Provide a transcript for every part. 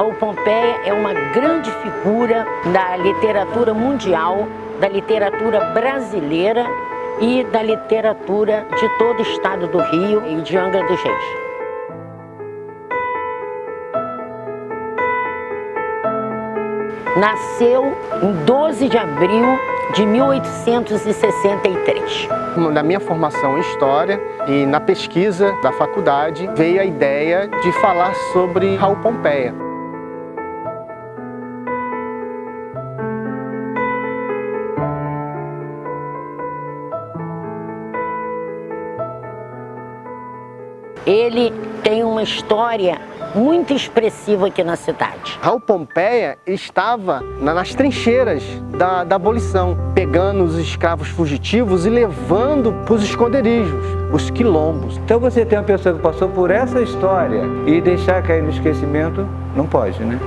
Raul Pompeia é uma grande figura da literatura mundial, da literatura brasileira e da literatura de todo o estado do Rio e de Angra dos Reis. Nasceu em 12 de abril de 1863. Na minha formação em História e na pesquisa da faculdade, veio a ideia de falar sobre Raul Pompeia. Ele tem uma história muito expressiva aqui na cidade. Raul Pompeia estava nas trincheiras da abolição, pegando os escravos fugitivos e levando para os esconderijos, os quilombos. Então você tem uma pessoa que passou por essa história e deixar cair no esquecimento, não pode, né?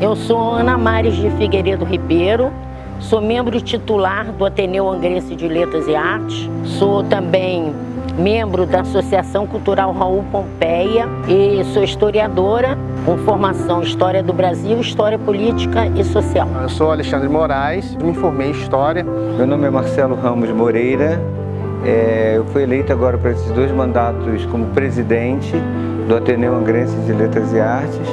Eu sou Ana Mares de Figueiredo Ribeiro, sou membro titular do Ateneu Angrense de Letras e Artes, sou também membro da Associação Cultural Raul Pompeia e sou historiadora com formação em História do Brasil, História Política e Social. Eu sou Alexandre Moraes, me formei em História. Meu nome é Marcelo Ramos Moreira, eu fui eleito agora para esses 2 mandatos como presidente do Ateneu Angrense de Letras e Artes.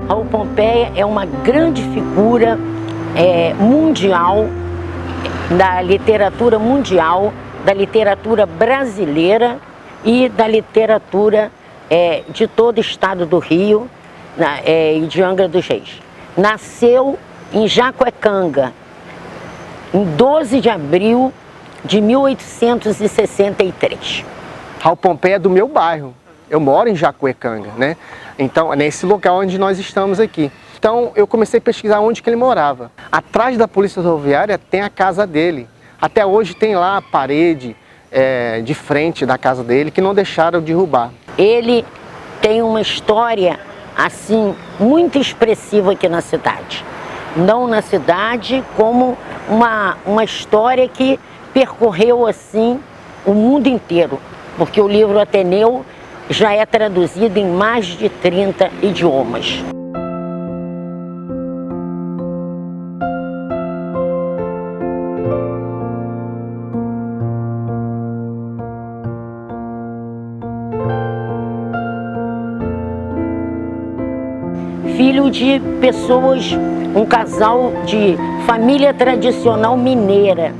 Raul Pompeia é uma grande figura mundial, da literatura mundial, da literatura brasileira e da literatura de todo o estado do Rio e de Angra dos Reis. Nasceu em Jacuecanga, em 12 de abril de 1863. Raul Pompeia é do meu bairro. Eu moro em Jacuecanga, né? Então, é nesse local onde nós estamos aqui. Então, eu comecei a pesquisar onde que ele morava. Atrás da Polícia Rodoviária tem a casa dele. Até hoje tem lá a parede de frente da casa dele que não deixaram derrubar. Ele tem uma história, assim, muito expressiva aqui na cidade. Não na cidade, como uma história que percorreu, assim, o mundo inteiro. Porque o livro Ateneu já é traduzido em mais de 30 idiomas. Filho de pessoas, um casal de família tradicional mineira,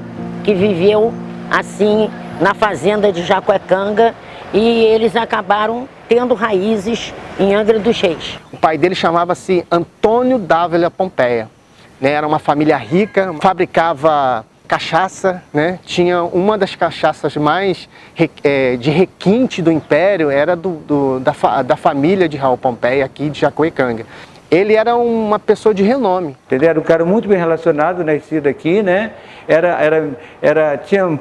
que viveu assim na fazenda de Jacuecanga, e eles acabaram tendo raízes em Angra dos Reis. O pai dele chamava-se Antônio Dávila Pompeia, né? Era uma família rica, fabricava cachaça, né? Tinha uma das cachaças mais de requinte do Império, era da família de Raul Pompeia, aqui de Jacuecanga. Ele era uma pessoa de renome. Ele era um cara muito bem relacionado, nascido aqui, né? Tinha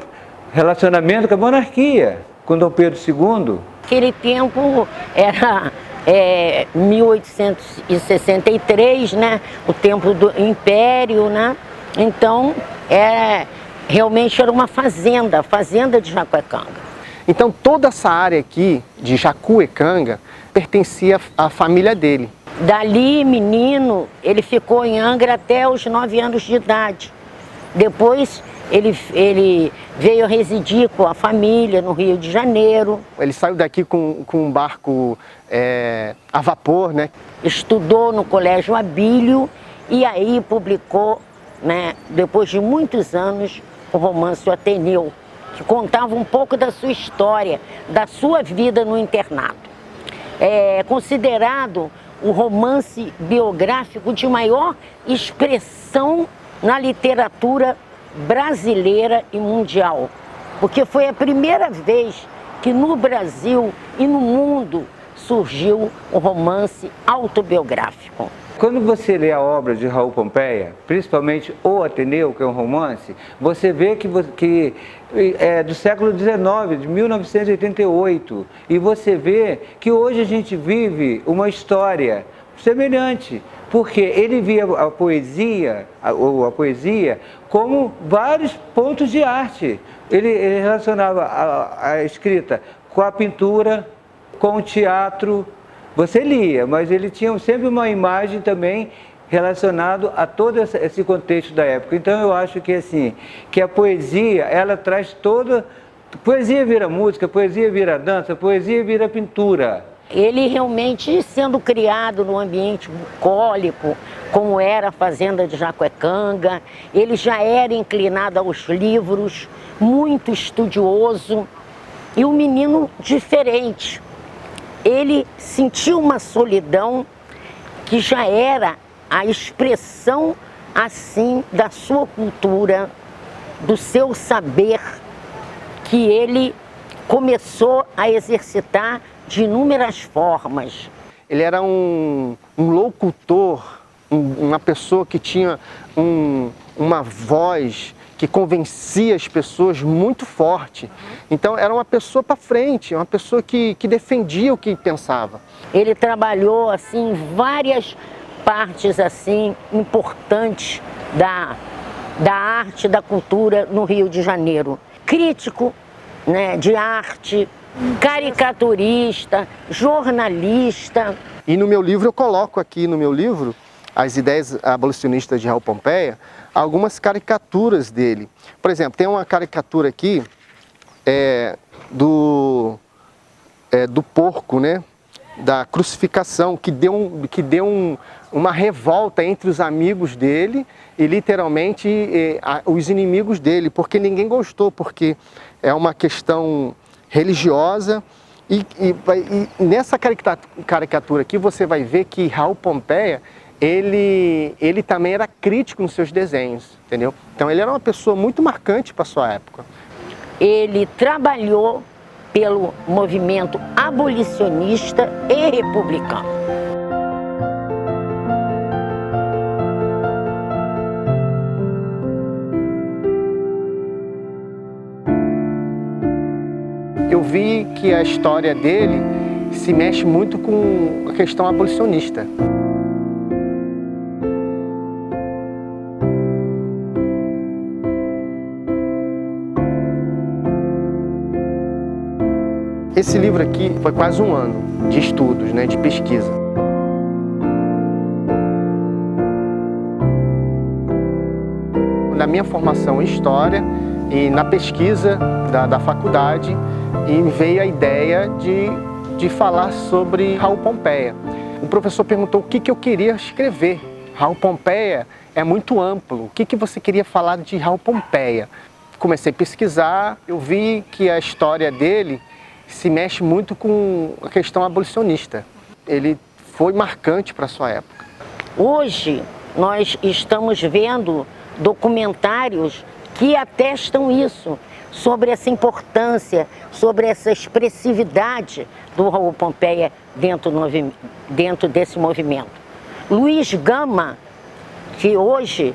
relacionamento com a monarquia, com Dom Pedro II. Aquele tempo era 1863, né? O tempo do Império, né? Então, realmente era uma fazenda de Jacuecanga. Então, toda essa área aqui de Jacuecanga pertencia à família dele. Dali, menino, ele ficou em Angra até os 9 anos de idade. Depois, ele veio residir com a família no Rio de Janeiro. Ele saiu daqui com um barco a vapor, né? Estudou no Colégio Abílio e aí publicou, né, depois de muitos anos, o romance O Ateneu, que contava um pouco da sua história, da sua vida no internato. É considerado o romance biográfico de maior expressão na literatura brasileira e mundial, porque foi a primeira vez que no Brasil e no mundo surgiu o romance autobiográfico. Quando você lê a obra de Raul Pompeia, principalmente O Ateneu, que é um romance, você vê que é do século XIX, de 1988, e você vê que hoje a gente vive uma história semelhante, porque ele via a poesia como vários pontos de arte. Ele relacionava a escrita com a pintura, com o teatro. Você lia, mas ele tinha sempre uma imagem também relacionado a todo esse contexto da época. Então eu acho que assim, que a poesia, ela traz toda... Poesia vira música, poesia vira dança, poesia vira pintura. Ele realmente sendo criado num ambiente bucólico, como era a fazenda de Jacuecanga, ele já era inclinado aos livros, muito estudioso e um menino diferente. Ele sentiu uma solidão que já era a expressão, assim, da sua cultura, do seu saber, que ele começou a exercitar de inúmeras formas. Ele era um locutor, uma pessoa que tinha uma voz que convencia as pessoas muito forte. Então era uma pessoa para frente, uma pessoa que defendia o que pensava. Ele trabalhou assim em várias partes assim importantes da arte, da cultura no Rio de Janeiro. Crítico, né, de arte, caricaturista, jornalista. E no meu livro eu coloco aqui no meu livro As Ideias Abolicionistas de Raul Pompeia, algumas caricaturas dele. Por exemplo, tem uma caricatura aqui do porco, né? Da crucificação, que deu uma revolta entre os amigos dele e literalmente os inimigos dele, porque ninguém gostou, porque é uma questão religiosa. E nessa caricatura aqui você vai ver que Raul Pompeia, ele também era crítico nos seus desenhos, entendeu? Então ele era uma pessoa muito marcante para a sua época. Ele trabalhou pelo movimento abolicionista e republicano. Eu vi que a história dele se mexe muito com a questão abolicionista. Esse livro aqui foi quase um ano de estudos, né, de pesquisa. Na minha formação em História e na pesquisa da faculdade, e veio a ideia de falar sobre Raul Pompeia. O professor perguntou o que eu queria escrever. Raul Pompeia é muito amplo. O que você queria falar de Raul Pompeia? Comecei a pesquisar, eu vi que a história dele se mexe muito com a questão abolicionista. Ele foi marcante para a sua época. Hoje nós estamos vendo documentários que atestam isso, sobre essa importância, sobre essa expressividade do Raul Pompeia dentro desse movimento. Luiz Gama, que hoje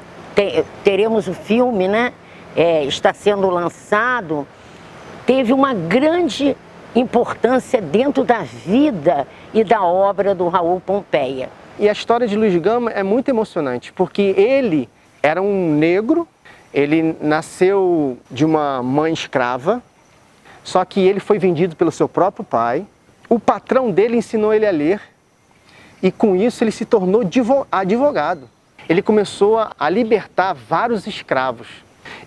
teremos o filme, né? Está sendo lançado, teve uma grande importância dentro da vida e da obra do Raul Pompeia. E a história de Luiz Gama é muito emocionante, porque ele era um negro, ele nasceu de uma mãe escrava, só que ele foi vendido pelo seu próprio pai. O patrão dele ensinou ele a ler e com isso ele se tornou advogado. Ele começou a libertar vários escravos.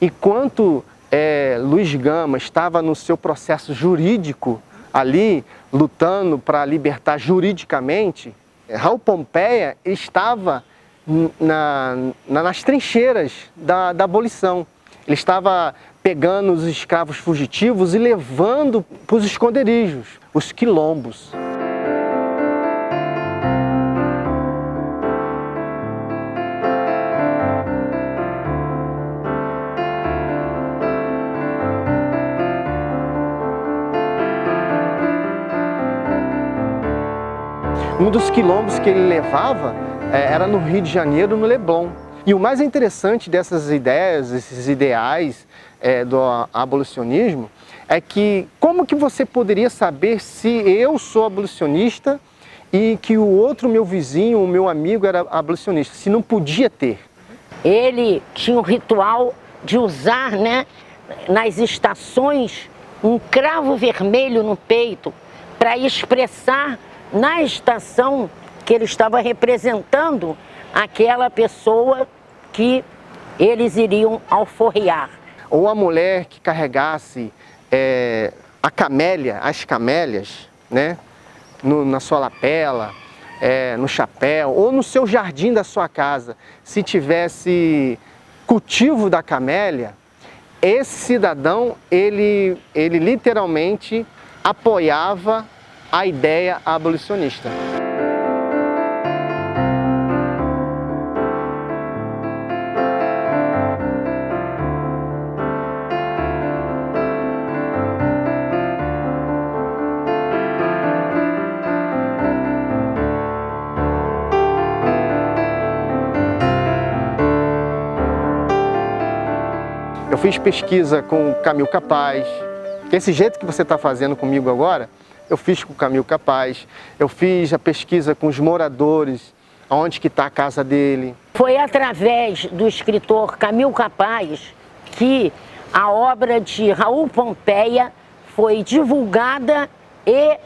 Enquanto Luiz Gama estava no seu processo jurídico ali, lutando para libertar juridicamente, Raul Pompeia estava nas trincheiras da abolição. Ele estava pegando os escravos fugitivos e levando para os esconderijos, os quilombos. Um dos quilombos que ele levava era no Rio de Janeiro, no Leblon. E o mais interessante dessas ideias, esses ideais do abolicionismo, é que como que você poderia saber se eu sou abolicionista e que o outro, meu vizinho, o meu amigo era abolicionista, se não podia ter? Ele tinha um ritual de usar, né, nas estações, um cravo vermelho no peito para expressar na estação que ele estava representando aquela pessoa que eles iriam alforriar. Ou a mulher que carregasse as camélias, né, na sua lapela, no chapéu, ou no seu jardim da sua casa, se tivesse cultivo da camélia, esse cidadão, ele literalmente apoiava a ideia abolicionista. Eu fiz pesquisa com o Camil Capaz. Esse jeito que você está fazendo comigo agora, eu fiz com o Camil Capaz. Eu fiz a pesquisa com os moradores, onde que está a casa dele. Foi através do escritor Camil Capaz que a obra de Raul Pompeia foi divulgada e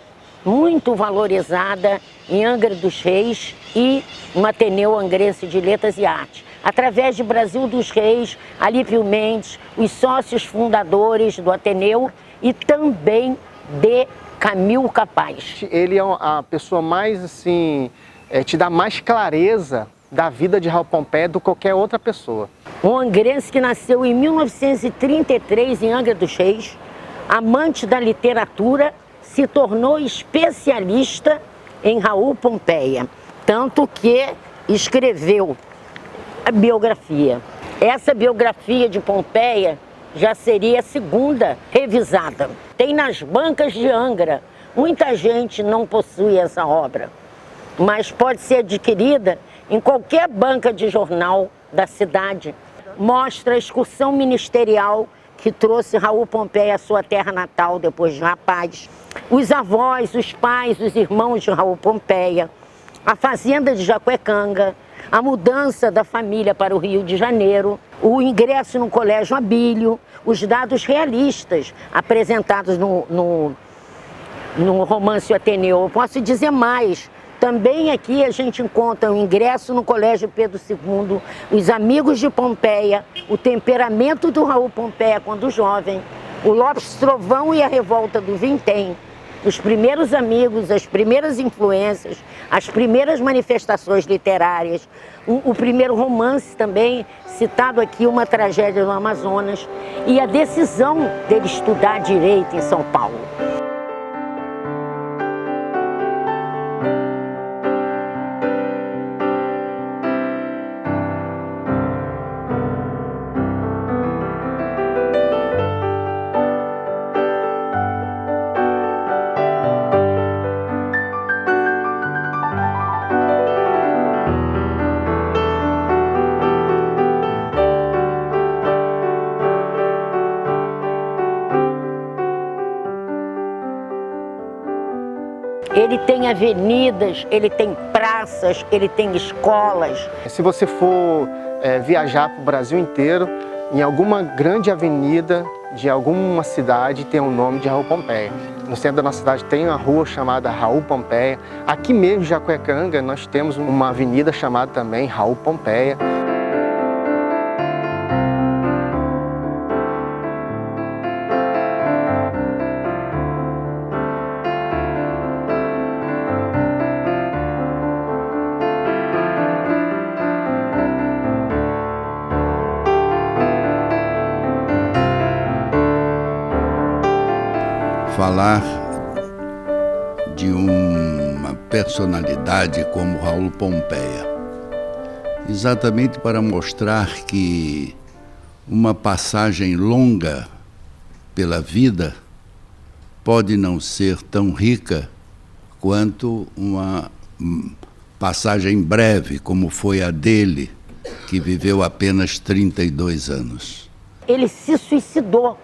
muito valorizada em Angra dos Reis e no Ateneu Angrense de Letras e Artes. Através de Brasil dos Reis, Alípio Mendes, os sócios fundadores do Ateneu e também de Camil Capaz. Ele é a pessoa mais, assim, te dá mais clareza da vida de Raul Pompeia do que qualquer outra pessoa. Um angrense que nasceu em 1933 em Angra dos Reis, amante da literatura, se tornou especialista em Raul Pompeia, tanto que escreveu a biografia. Essa biografia de Pompeia já seria a segunda revisada. Tem nas bancas de Angra. Muita gente não possui essa obra, mas pode ser adquirida em qualquer banca de jornal da cidade. Mostra a excursão ministerial que trouxe Raul Pompeia à sua terra natal depois de rapaz. Os avós, os pais, os irmãos de Raul Pompeia. A fazenda de Jacuecanga. A mudança da família para o Rio de Janeiro, o ingresso no Colégio Abílio, os dados realistas apresentados no romance Ateneu. Eu posso dizer mais, também aqui a gente encontra o ingresso no Colégio Pedro II, os amigos de Pompeia, o temperamento do Raul Pompeia quando jovem, o Lopes Trovão e a Revolta do Vintém, os primeiros amigos, as primeiras influências, as primeiras manifestações literárias, o primeiro romance também, citado aqui, Uma Tragédia no Amazonas, e a decisão dele estudar direito em São Paulo. Ele tem avenidas, ele tem praças, ele tem escolas. Se você for viajar para o Brasil inteiro, em alguma grande avenida de alguma cidade tem o nome de Raul Pompeia. No centro da nossa cidade tem uma rua chamada Raul Pompeia. Aqui mesmo, em Jacuecanga, nós temos uma avenida chamada também Raul Pompeia. Falar de uma personalidade como Raul Pompeia, exatamente para mostrar que uma passagem longa pela vida pode não ser tão rica quanto uma passagem breve, como foi a dele, que viveu apenas 32 anos. Ele se suicidou.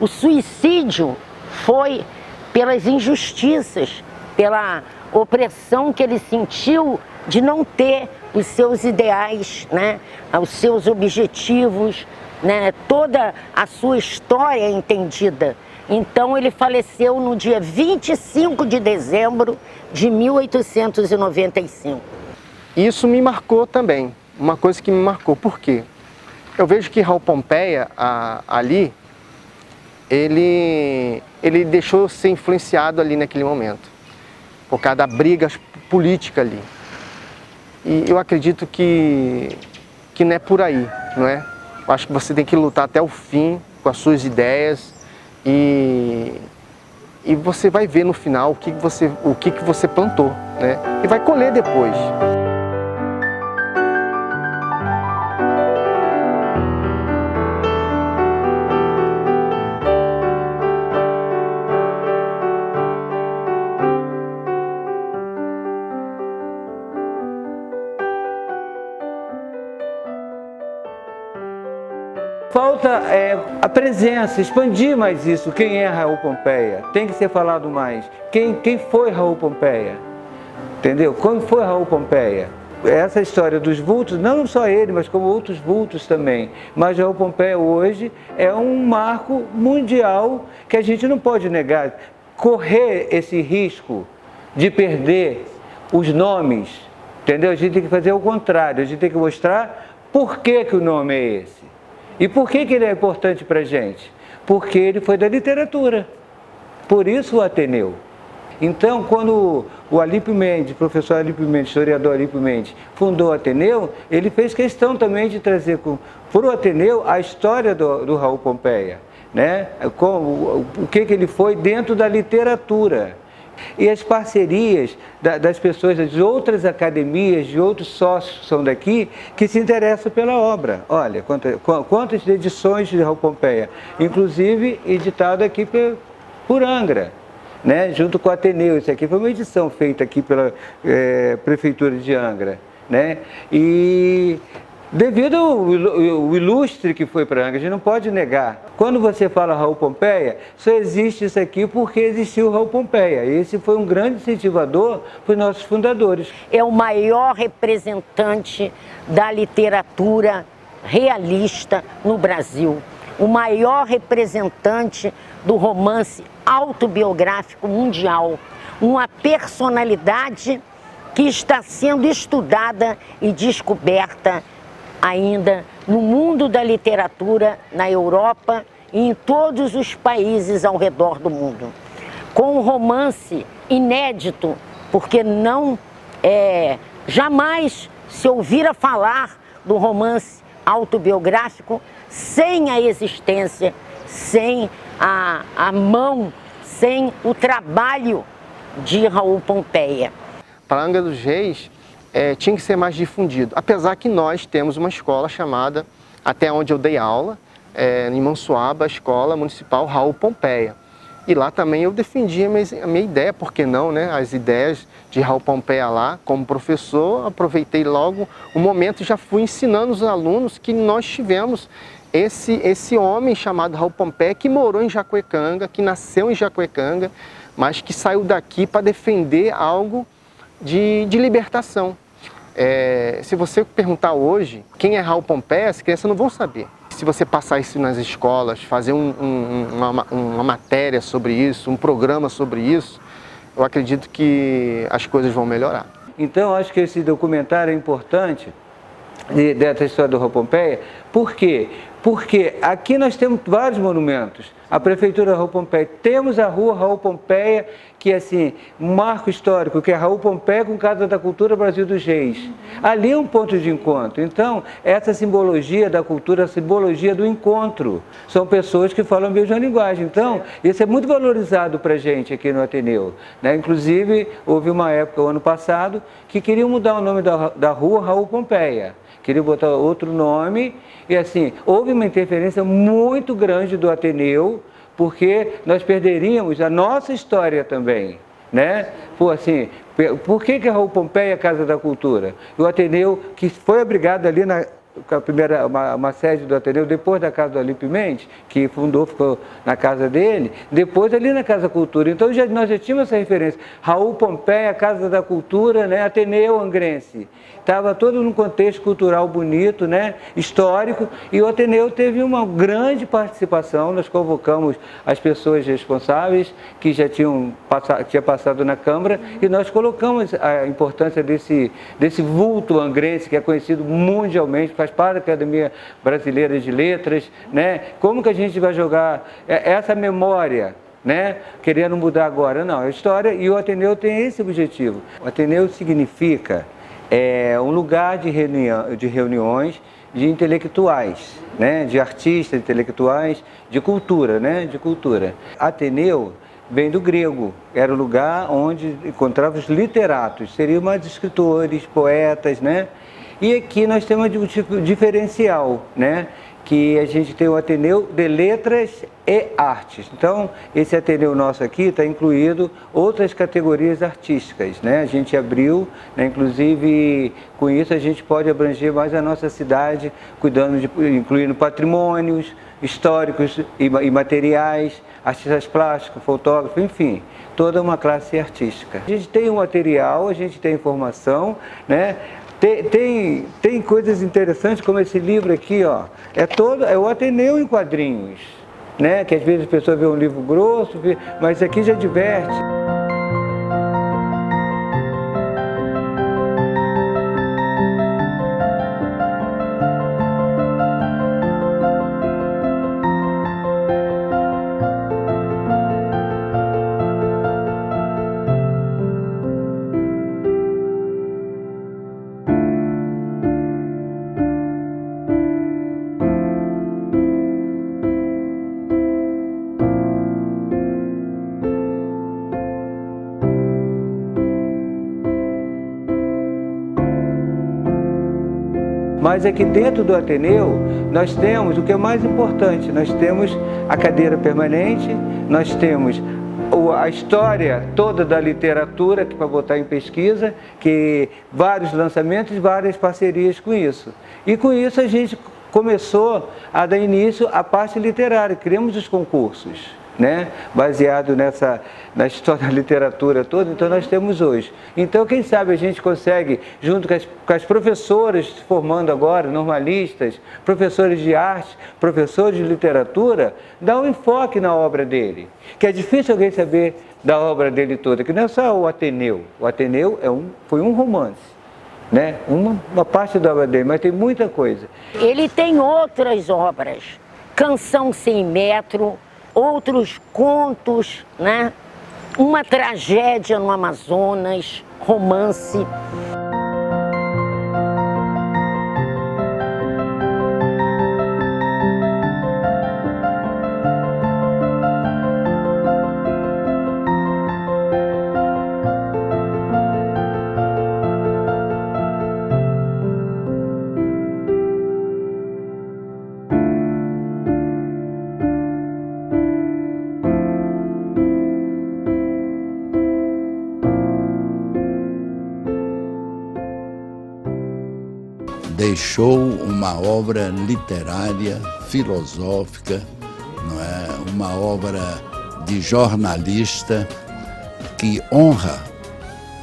O suicídio foi pelas injustiças, pela opressão que ele sentiu de não ter os seus ideais, né? Os seus objetivos, né? Toda a sua história entendida. Então ele faleceu no dia 25 de dezembro de 1895. Isso me marcou também, uma coisa que me marcou. Por quê? Eu vejo que Raul Pompeia, ali, ele deixou ser influenciado ali naquele momento, por causa da briga política ali. E eu acredito que não é por aí, não é? Eu acho que você tem que lutar até o fim com as suas ideias e você vai ver no final o que você plantou, né? E vai colher depois. Falta a presença, expandir mais isso. Quem é Raul Pompeia? Tem que ser falado mais. Quem foi Raul Pompeia? Entendeu? Como foi Raul Pompeia? Essa história dos vultos, não só ele, mas como outros vultos também. Mas Raul Pompeia hoje é um marco mundial que a gente não pode negar. Correr esse risco de perder os nomes, entendeu? A gente tem que fazer o contrário, a gente tem que mostrar por que o nome é esse. E por que ele é importante para a gente? Porque ele foi da literatura, por isso o Ateneu. Então, quando o Alípio Mendes, professor Alípio Mendes, historiador Alípio Mendes, fundou o Ateneu, ele fez questão também de trazer para o Ateneu a história do Raul Pompeia, né? O que ele foi dentro da literatura. E as parcerias das pessoas de outras academias, de outros sócios que são daqui, que se interessam pela obra. Olha, quantas edições de Raul Pompeia, inclusive editado aqui por Angra, né? Junto com o Ateneu. Isso aqui foi uma edição feita aqui pela Prefeitura de Angra, né? E devido ao ilustre que foi para Angra, a gente não pode negar. Quando você fala Raul Pompeia, só existe isso aqui porque existiu Raul Pompeia. Esse foi um grande incentivador para os nossos fundadores. É o maior representante da literatura realista no Brasil. O maior representante do romance autobiográfico mundial. Uma personalidade que está sendo estudada e descoberta ainda no mundo da literatura, na Europa e em todos os países ao redor do mundo. Com um romance inédito, porque jamais se ouvira falar do romance autobiográfico sem a existência, sem a mão, sem o trabalho de Raul Pompeia. Para Angra dos Reis, tinha que ser mais difundido, apesar que nós temos uma escola chamada, até onde eu dei aula, em Mansuaba, a Escola Municipal Raul Pompeia. E lá também eu defendi a minha ideia, por que não, né? As ideias de Raul Pompeia lá, como professor, aproveitei logo o momento e já fui ensinando os alunos que nós tivemos esse homem chamado Raul Pompeia, que morou em Jacuecanga, que nasceu em Jacuecanga, mas que saiu daqui para defender algo de libertação. Se você perguntar hoje quem é Raul Pompeia, as crianças não vão saber. Se você passar isso nas escolas, fazer uma matéria sobre isso, um programa sobre isso, eu acredito que as coisas vão melhorar. Então, acho que esse documentário é importante, dessa história do Raul Pompeia. Por quê? Porque aqui nós temos vários monumentos. A Prefeitura Raul Pompeia, temos a rua Raul Pompeia, que é assim, um marco histórico, que é Raul Pompeia com Casa da Cultura Brasil dos Reis. Ali é um ponto de encontro. Então, essa simbologia da cultura, a simbologia do encontro, são pessoas que falam a mesma linguagem. Então, isso é muito valorizado para a gente aqui no Ateneu, né? Inclusive, houve uma época, o ano passado, que queriam mudar o nome da rua Raul Pompeia. Queriam botar outro nome, e assim, houve uma interferência muito grande do Ateneu, porque nós perderíamos a nossa história também, né? Assim, Por que Raul Pompeia é a Casa da Cultura? O Ateneu, que foi abrigado ali uma sede do Ateneu, depois da casa do Alípio Mendes, que fundou, ficou na casa dele, depois ali na Casa da Cultura. Então nós já tínhamos essa referência. Raul Pompeia, Casa da Cultura, né? Ateneu Angrense. Estava todo num contexto cultural bonito, né? Histórico, e o Ateneu teve uma grande participação. Nós convocamos as pessoas responsáveis que já tinham passado na Câmara, e nós colocamos a importância desse vulto angrense, que é conhecido mundialmente, faz parte da Academia Brasileira de Letras, né? Como que a gente vai jogar essa memória, né? Querendo mudar agora? Não, a história, e o Ateneu tem esse objetivo. O Ateneu significa um lugar de reuniões de intelectuais, né? De artistas intelectuais, de cultura, né? De cultura. Ateneu vem do grego, era o lugar onde encontrava os literatos, seriam mais escritores, poetas, né? E aqui nós temos um tipo diferencial, né? Que a gente tem o Ateneu de Letras e Artes. Então, esse Ateneu nosso aqui está incluído outras categorias artísticas, né? A gente abriu, né? Inclusive, com isso a gente pode abranger mais a nossa cidade, incluindo patrimônios históricos e materiais, artistas plásticos, fotógrafos, enfim, toda uma classe artística. A gente tem o material, a gente tem informação, né? Tem coisas interessantes, como esse livro aqui, ó. É o Ateneu em quadrinhos, né? Que às vezes a pessoa vê um livro grosso, mas isso aqui já diverte. Mas aqui dentro do Ateneu, nós temos o que é mais importante, nós temos a cadeira permanente, nós temos a história toda da literatura, que para botar em pesquisa, que vários lançamentos, várias parcerias com isso. E com isso a gente começou a dar início à parte literária, criamos os concursos, né? Baseado na história da literatura toda, então nós temos hoje. Então, quem sabe a gente consegue, junto com as professoras se formando agora, normalistas, professores de arte, professores de literatura, dar um enfoque na obra dele, que é difícil alguém saber da obra dele toda, que não é só o Ateneu. O Ateneu foi um romance, né? Uma parte da obra dele, mas tem muita coisa. Ele tem outras obras, Canção Sem Metro, outros contos, né? Uma tragédia no Amazonas, romance. Deixou uma obra literária, filosófica, não é? Uma obra de jornalista que honra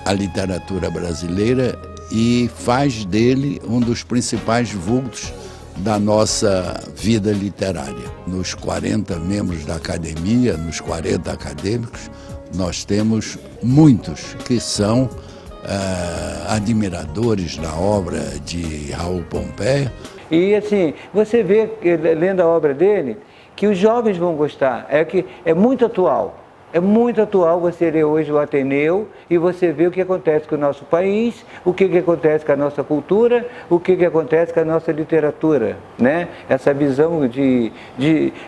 a literatura brasileira e faz dele um dos principais vultos da nossa vida literária. Nos 40 membros da academia, nos 40 acadêmicos, nós temos muitos que são admiradores da obra de Raul Pompeia. E assim, você vê, lendo a obra dele, que os jovens vão gostar, que é muito atual. É muito atual você ler hoje o Ateneu e você vê o que acontece com o nosso país, o que acontece com a nossa cultura, o que acontece com a nossa literatura, né? Essa visão de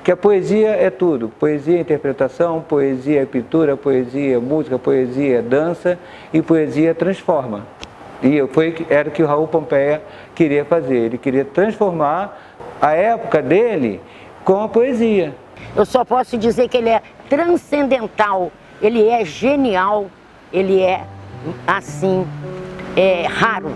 que a poesia é tudo. Poesia é interpretação, poesia é pintura, poesia é música, poesia é dança e poesia transforma. E era o que o Raul Pompeia queria fazer. Ele queria transformar a época dele com a poesia. Eu só posso dizer que ele é transcendental, ele é genial, ele é assim, raro.